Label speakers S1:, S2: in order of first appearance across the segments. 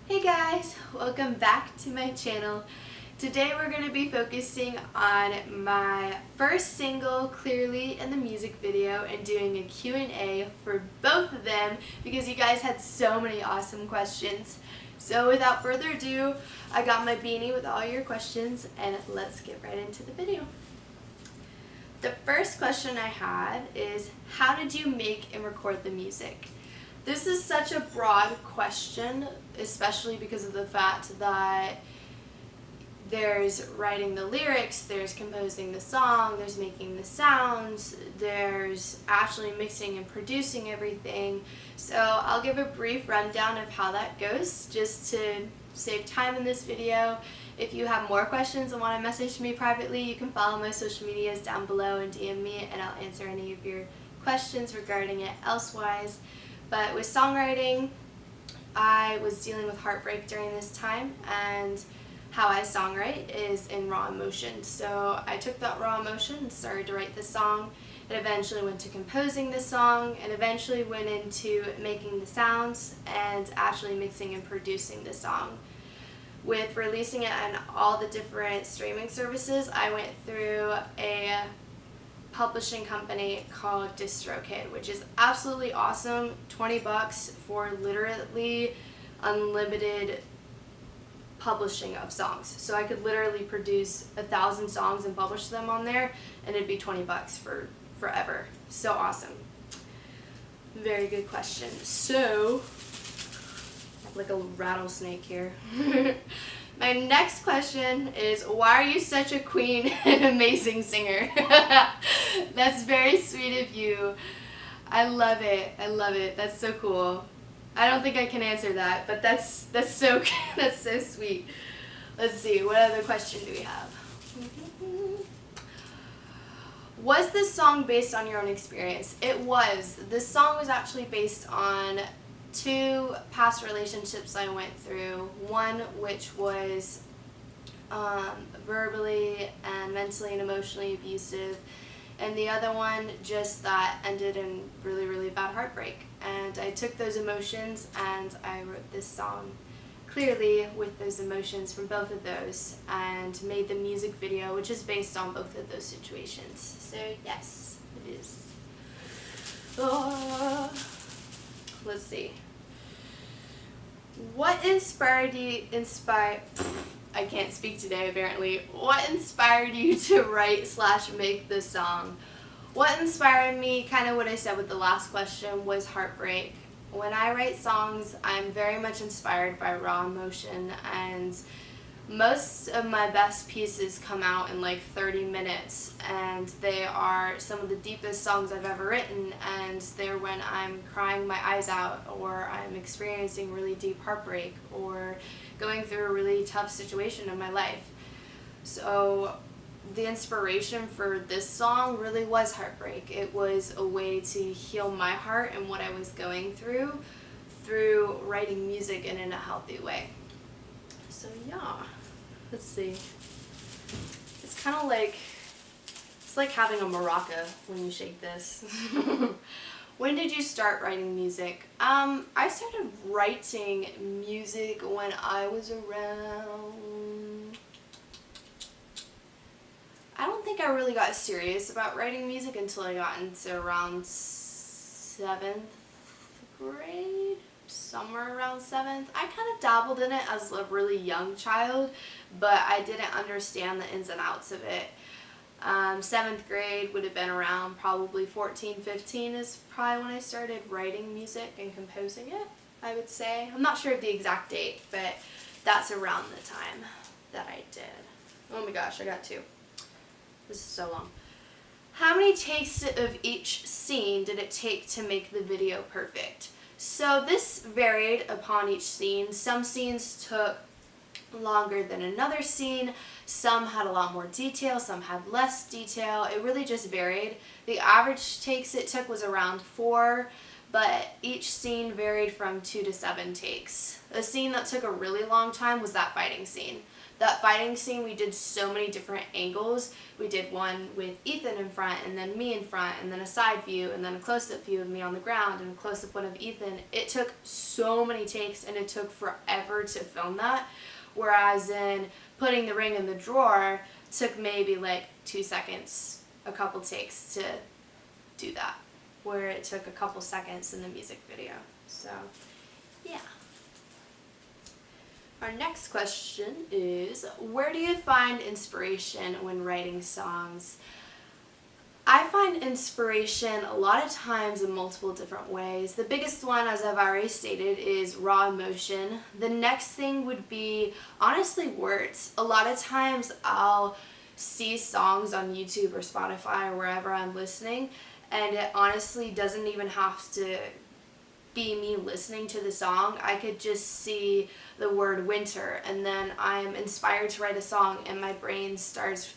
S1: Hey guys, welcome back to my channel. Today we're going to be focusing on my first single, Clearly, and the music video, and doing a Q&A for both of them because you guys had so many awesome questions. So without further ado, I got my beanie with all your questions and let's get right into the video. The first question I had is, how did you make and record the music? This is such a broad question, especially because of the fact that there's writing the lyrics, there's composing the song, there's making the sounds, there's actually mixing and producing everything. So I'll give a brief rundown of how that goes just to save time in this video. If you have more questions and want to message me privately, you can follow my social medias down below and DM me and I'll answer any of your questions regarding it elsewise. But with songwriting, I was dealing with heartbreak during this time, and how I songwrite is in raw emotion. So I took that raw emotion and started to write the song. It eventually went to composing the song, and eventually went into making the sounds and actually mixing and producing the song. With releasing it on all the different streaming services, I went through a publishing company called DistroKid, which is absolutely awesome. $20 for literally unlimited publishing of songs. So I could literally produce 1,000 songs and publish them on there, and it'd be $20 for forever. So awesome. Very good question. So, like a rattlesnake here. My next question is, why are you such a queen and amazing singer? That's very sweet of you. I love it. I love it. That's so cool. I don't think I can answer that, but that's so that's so sweet. Let's see, what other question do we have? Was this song based on your own experience? It was. This song was actually based on 2 past relationships I went through. One which was verbally and mentally and emotionally abusive, and the other one just that ended in really, really bad heartbreak. And I took those emotions and I wrote this song clearly with those emotions from both of those, and made the music video, which is based on both of those situations. So yes, it is. Let's see. What inspired you, I can't speak today apparently. What inspired you to write / make this song? What inspired me, kind of what I said with the last question, was heartbreak. When I write songs, I'm very much inspired by raw emotion, and most of my best pieces come out in like 30 minutes, and they are some of the deepest songs I've ever written, and they're when I'm crying my eyes out, or I'm experiencing really deep heartbreak, or going through a really tough situation in my life. So the inspiration for this song really was heartbreak. It was a way to heal my heart and what I was going through writing music and in a healthy way. So yeah, let's see. It's kind of like, it's like having a maraca when you shake this. When did you start writing music? I started writing music when I was around, I don't think I really got serious about writing music until I got into around 7th grade, somewhere around 7th. I kind of dabbled in it as a really young child, but I didn't understand the ins and outs of it. 7th grade would have been around probably 14, 15 is probably when I started writing music and composing it, I would say. I'm not sure of the exact date, but that's around the time that I did. Oh my gosh, I got 2. This is so long. How many takes of each scene did it take to make the video perfect? So this varied upon each scene. Some scenes took longer than another scene. Some had a lot more detail, some had less detail. It really just varied. The average takes it took was around 4, but each scene varied from 2 to 7 takes. A scene that took a really long time was that fighting scene. That fighting scene, we did so many different angles. We did one with Ethan in front, and then me in front, and then a side view, and then a close-up view of me on the ground, and a close-up one of Ethan. It took so many takes, and it took forever to film that. Whereas in putting the ring in the drawer, took maybe like 2 seconds, a couple takes to do that. Where it took a couple seconds in the music video. So, yeah. Our next question is, where do you find inspiration when writing songs? I find inspiration a lot of times in multiple different ways. The biggest one, as I've already stated, is raw emotion. The next thing would be, honestly, words. A lot of times I'll see songs on YouTube or Spotify or wherever I'm listening, and it honestly doesn't even have to be me listening to the song. I could just see the word winter, and then I'm inspired to write a song, and my brain starts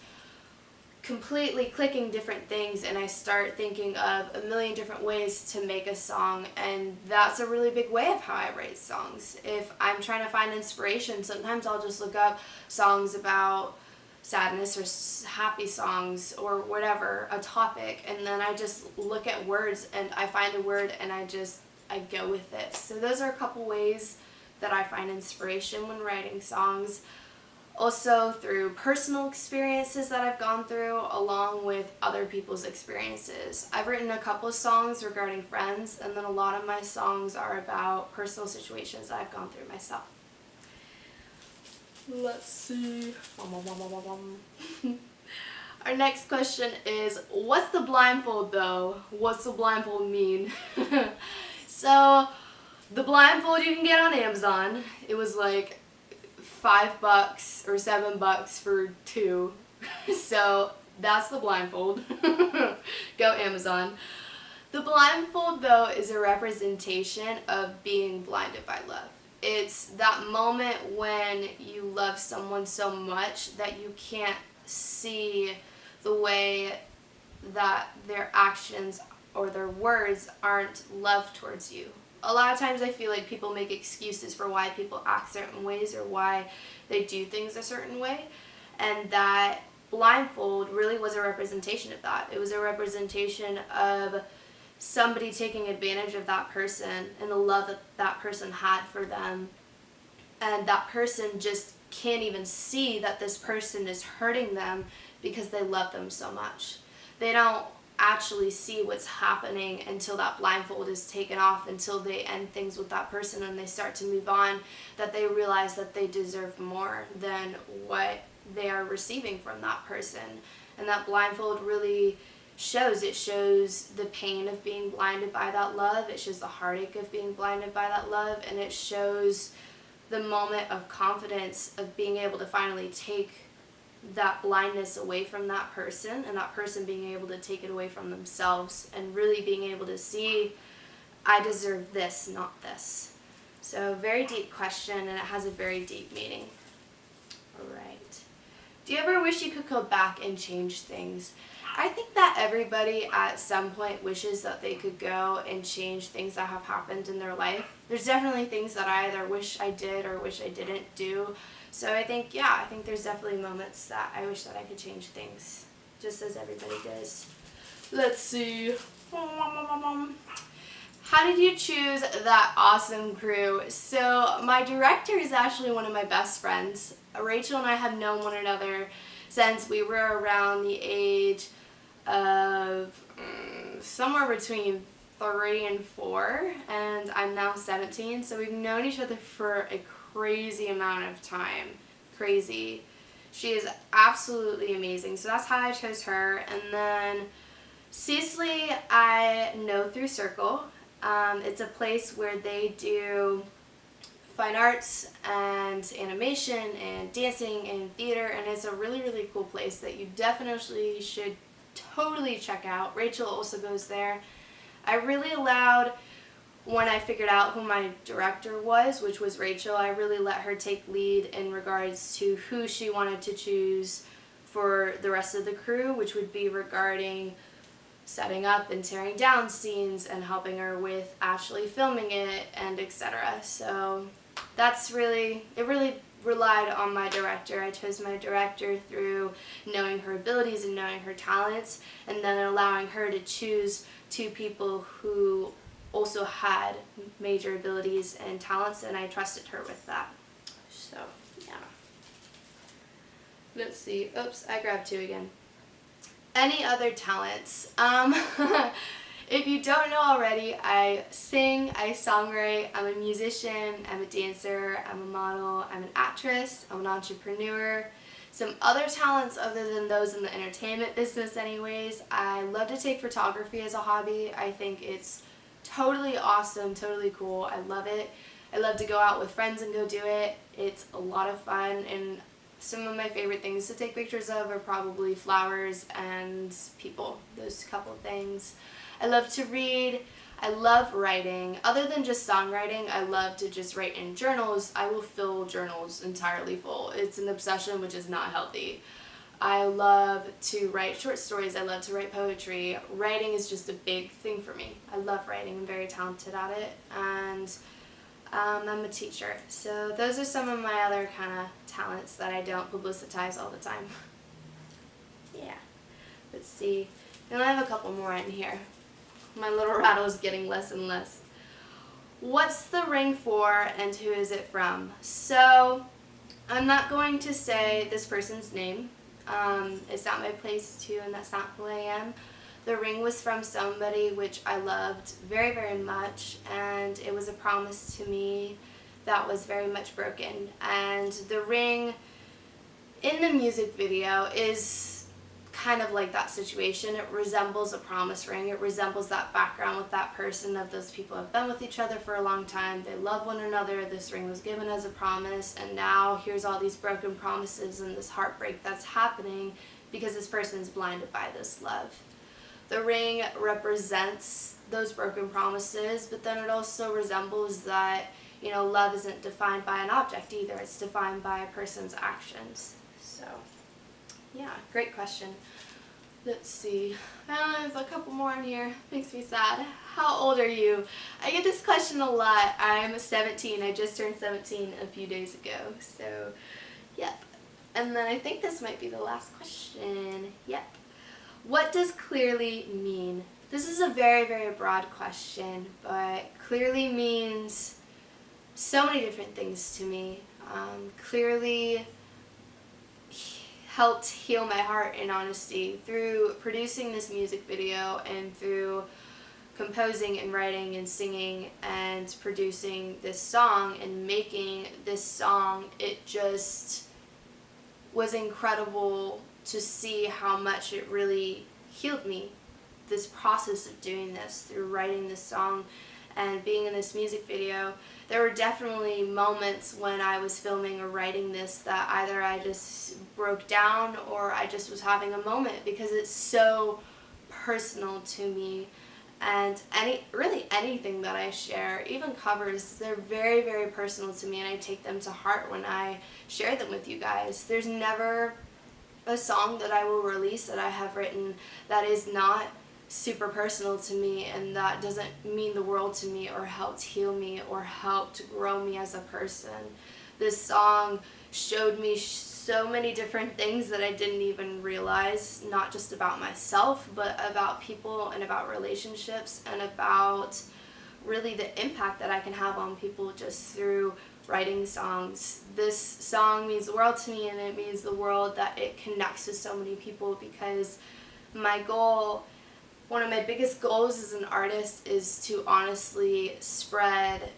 S1: completely clicking different things, and I start thinking of a million different ways to make a song, and that's a really big way of how I write songs. If I'm trying to find inspiration, sometimes I'll just look up songs about sadness or happy songs or whatever, a topic, and then I just look at words and I find a word and I go with it. So those are a couple ways that I find inspiration when writing songs. Also through personal experiences that I've gone through, along with other people's experiences. I've written a couple of songs regarding friends, and then a lot of my songs are about personal situations that I've gone through myself. Let's see. Our next question is, what's the blindfold though? What's the blindfold mean? So, the blindfold you can get on Amazon. It was like $5 or $7 for 2. So, that's the blindfold. Go Amazon. The blindfold though is a representation of being blinded by love. It's that moment when you love someone so much that you can't see the way that their actions or their words aren't love towards you. A lot of times I feel like people make excuses for why people act certain ways or why they do things a certain way, and that blindfold really was a representation of that. It was a representation of somebody taking advantage of that person and the love that that person had for them, and that person just can't even see that this person is hurting them because they love them so much. They don't actually see what's happening until that blindfold is taken off, until they end things with that person and they start to move on, that they realize that they deserve more than what they are receiving from that person. And that blindfold really shows the pain of being blinded by that love, it shows the heartache of being blinded by that love, and it shows the moment of confidence of being able to finally take that blindness away from that person, and that person being able to take it away from themselves and really being able to see, I deserve this, not this. So very deep question, and it has a very deep meaning. Alright. Do you ever wish you could go back and change things? I think that everybody at some point wishes that they could go and change things that have happened in their life. There's definitely things that I either wish I did or wish I didn't do. So I think there's definitely moments that I wish that I could change things, just as everybody does. Let's see. How did you choose that awesome crew? So my director is actually one of my best friends. Rachel and I have known one another since we were around the age of somewhere between 3 and 4, and I'm now 17, so we've known each other for a crazy amount of time. Crazy. She is absolutely amazing, so that's how I chose her. And then Cecily I know through Circle. It's a place where they do fine arts and animation and dancing and theater, and it's a really, really cool place that you definitely should totally check out. Rachel also goes there. I really allowed, when I figured out who my director was, which was Rachel, I really let her take lead in regards to who she wanted to choose for the rest of the crew, which would be regarding setting up and tearing down scenes and helping her with actually filming it and etc. So that's really, it really relied on my director. I chose my director through knowing her abilities and knowing her talents, and then allowing her to choose two people who also had major abilities and talents, and I trusted her with that. So, yeah. Let's see. Oops, I grabbed two again. Any other talents? If you don't know already, I sing, I songwrite, I'm a musician, I'm a dancer, I'm a model, I'm an actress, I'm an entrepreneur. Some other talents other than those in the entertainment business anyways, I love to take photography as a hobby. I think it's totally awesome, totally cool. I love it. I love to go out with friends and go do it. It's a lot of fun, and some of my favorite things to take pictures of are probably flowers and people, those couple things. I love to read. I love writing. Other than just songwriting, I love to just write in journals. I will fill journals entirely full. It's an obsession, which is not healthy. I love to write short stories. I love to write poetry. Writing is just a big thing for me. I love writing. I'm very talented at it. And I'm a teacher. So those are some of my other kind of talents that I don't publicitize all the time. Yeah. Let's see. And I have a couple more in here. My little rattle is getting less and less. What's the ring for and who is it from? So I'm not going to say this person's name. It's not my place to, and that's not who I am. The ring was from somebody which I loved very, very much, and it was a promise to me that was very much broken. And the ring in the music video is kind of like that situation. It resembles a promise ring. It resembles that background with that person, of those people have been with each other for a long time. They love one another. This ring was given as a promise, and now here's all these broken promises and this heartbreak that's happening because this person is blinded by this love. The ring represents those broken promises, but then it also resembles that, you know, love isn't defined by an object either. It's defined by a person's actions. So, yeah, great question. Let's see. I have a couple more in here. Makes me sad. How old are you? I get this question a lot. I'm 17. I just turned 17 a few days ago. So, yep. And then I think this might be the last question. Yep. What does clearly mean? This is a very, very broad question, but clearly means so many different things to me. Clearly helped heal my heart in honesty through producing this music video and through composing and writing and singing and producing this song and making this song. It just was incredible to see how much it really healed me, this process of doing this, through writing this song and being in this music video. There were definitely moments when I was filming or writing this that either I just broke down or I just was having a moment, because it's so personal to me. And really anything that I share, even covers, they're very, very personal to me, and I take them to heart when I share them with you guys. There's never a song that I will release that I have written that is not super personal to me and that doesn't mean the world to me or helped heal me or helped grow me as a person. This song showed me so many different things that I didn't even realize, not just about myself, but about people and about relationships and about really the impact that I can have on people just through writing songs. This song means the world to me, and it means the world that it connects with so many people, because my goal, one of my biggest goals as an artist, is to honestly spread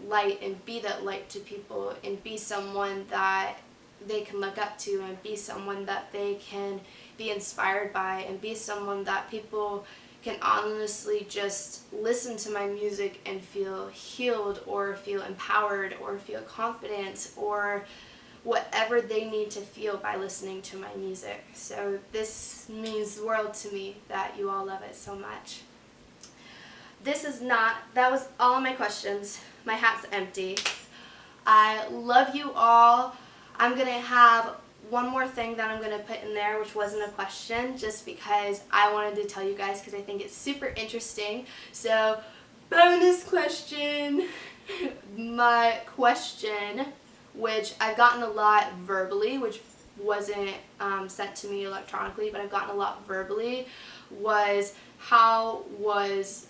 S1: light and be that light to people and be someone that they can look up to and be someone that they can be inspired by and be someone that people can honestly just listen to my music and feel healed or feel empowered or feel confident or whatever they need to feel by listening to my music. So this means the world to me that you all love it so much. That was all of my questions. My hat's empty. I love you all. I'm going to have one more thing that I'm going to put in there, which wasn't a question, just because I wanted to tell you guys because I think it's super interesting. So, bonus question. My question which I've gotten a lot verbally, which wasn't sent to me electronically, but I've gotten a lot verbally, was how was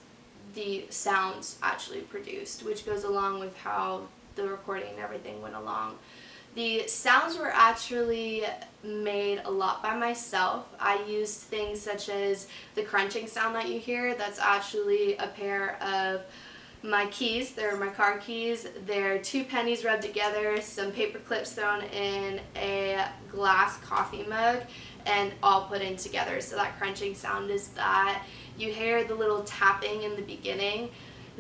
S1: the sounds actually produced, which goes along with how the recording and everything went along. The sounds were actually made a lot by myself. I used things such as the crunching sound that you hear. That's actually a pair of my keys. They're my car keys. They're 2 pennies rubbed together, some paper clips thrown in a glass coffee mug, and all put in together. So that crunching sound is that. You hear the little tapping in the beginning.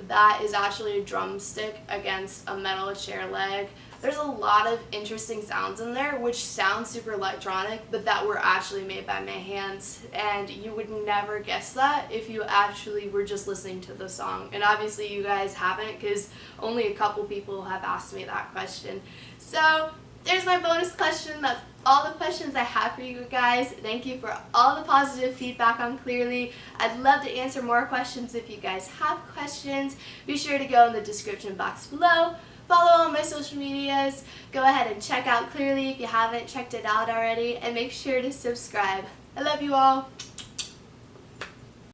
S1: That is actually a drumstick against a metal chair leg. There's a lot of interesting sounds in there which sound super electronic, but that were actually made by my hands, and you would never guess that if you actually were just listening to the song. And obviously you guys haven't, because only a couple people have asked me that question. So there's my bonus question. That's all the questions I have for you guys. Thank you for all the positive feedback on Clearly. I'd love to answer more questions if you guys have questions. Be sure to go in the description box below. Follow all my social medias. Go ahead and check out Clearly if you haven't checked it out already, and make sure to subscribe. I love you all.